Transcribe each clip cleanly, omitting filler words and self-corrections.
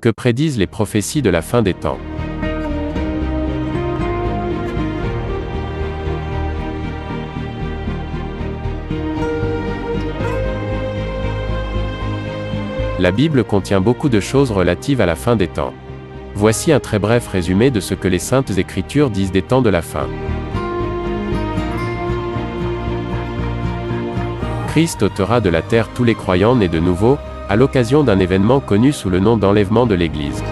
Que prédisent les prophéties de la fin des temps? La Bible contient beaucoup de choses relatives à la fin des temps. Voici un très bref résumé de ce que les Saintes Écritures disent des temps de la fin. Christ ôtera de la terre tous les croyants nés de nouveau, à l'occasion d'un événement connu sous le nom d'enlèvement de l'Église.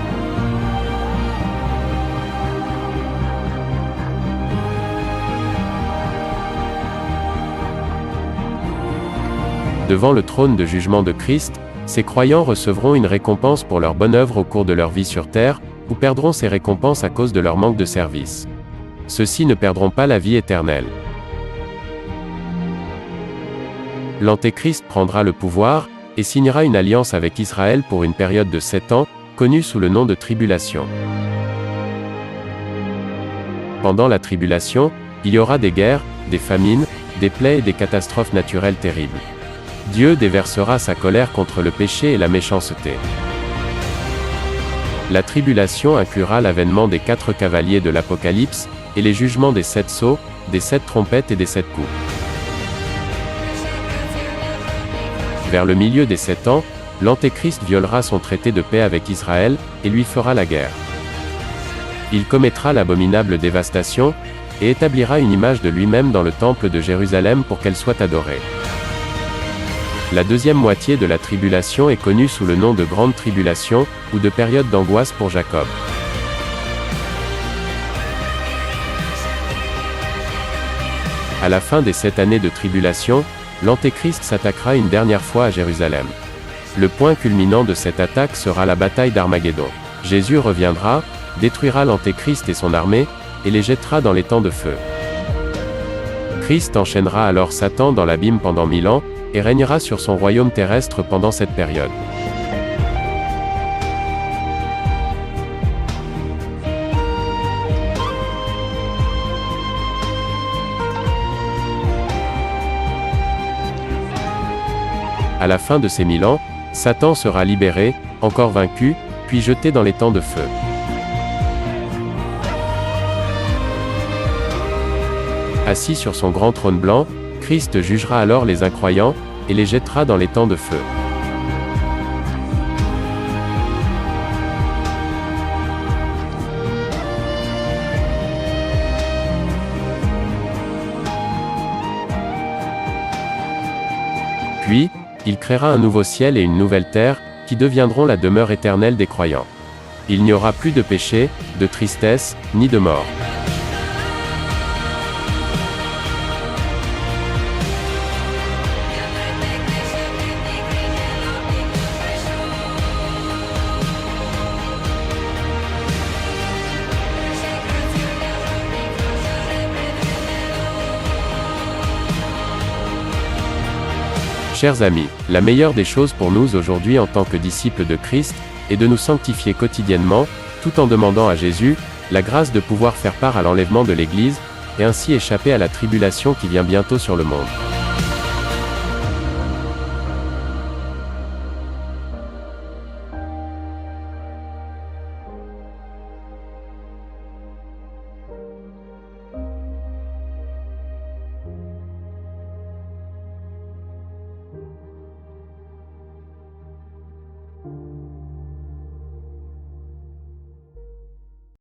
Devant le trône de jugement de Christ, ces croyants recevront une récompense pour leur bonne œuvre au cours de leur vie sur terre, ou perdront ces récompenses à cause de leur manque de service. Ceux-ci ne perdront pas la vie éternelle. L'Antéchrist prendra le pouvoir, et signera une alliance avec Israël pour une période de 7 ans, connue sous le nom de tribulation. Pendant la tribulation, il y aura des guerres, des famines, des plaies et des catastrophes naturelles terribles. Dieu déversera sa colère contre le péché et la méchanceté. La tribulation inclura l'avènement des 4 cavaliers de l'Apocalypse, et les jugements des 7 sceaux, des 7 trompettes et des 7 coups. Vers le milieu des 7 ans, l'Antéchrist violera son traité de paix avec Israël, et lui fera la guerre. Il commettra l'abominable dévastation, et établira une image de lui-même dans le temple de Jérusalem pour qu'elle soit adorée. La deuxième moitié de la tribulation est connue sous le nom de Grande Tribulation, ou de période d'angoisse pour Jacob. À la fin des 7 années de tribulation, l'Antéchrist s'attaquera une dernière fois à Jérusalem. Le point culminant de cette attaque sera la bataille d'Armageddon. Jésus reviendra, détruira l'Antéchrist et son armée, et les jettera dans les temps de feu. Christ enchaînera alors Satan dans l'abîme pendant 1000 ans, et régnera sur son royaume terrestre pendant cette période. À la fin de ces 1000 ans, Satan sera libéré, encore vaincu, puis jeté dans les temps de feu. Assis sur son grand trône blanc, Christ jugera alors les incroyants, et les jettera dans les temps de feu. Puis, il créera un nouveau ciel et une nouvelle terre, qui deviendront la demeure éternelle des croyants. Il n'y aura plus de péché, de tristesse, ni de mort. Chers amis, la meilleure des choses pour nous aujourd'hui en tant que disciples de Christ, est de nous sanctifier quotidiennement, tout en demandant à Jésus, la grâce de pouvoir faire part à l'enlèvement de l'Église, et ainsi échapper à la tribulation qui vient bientôt sur le monde.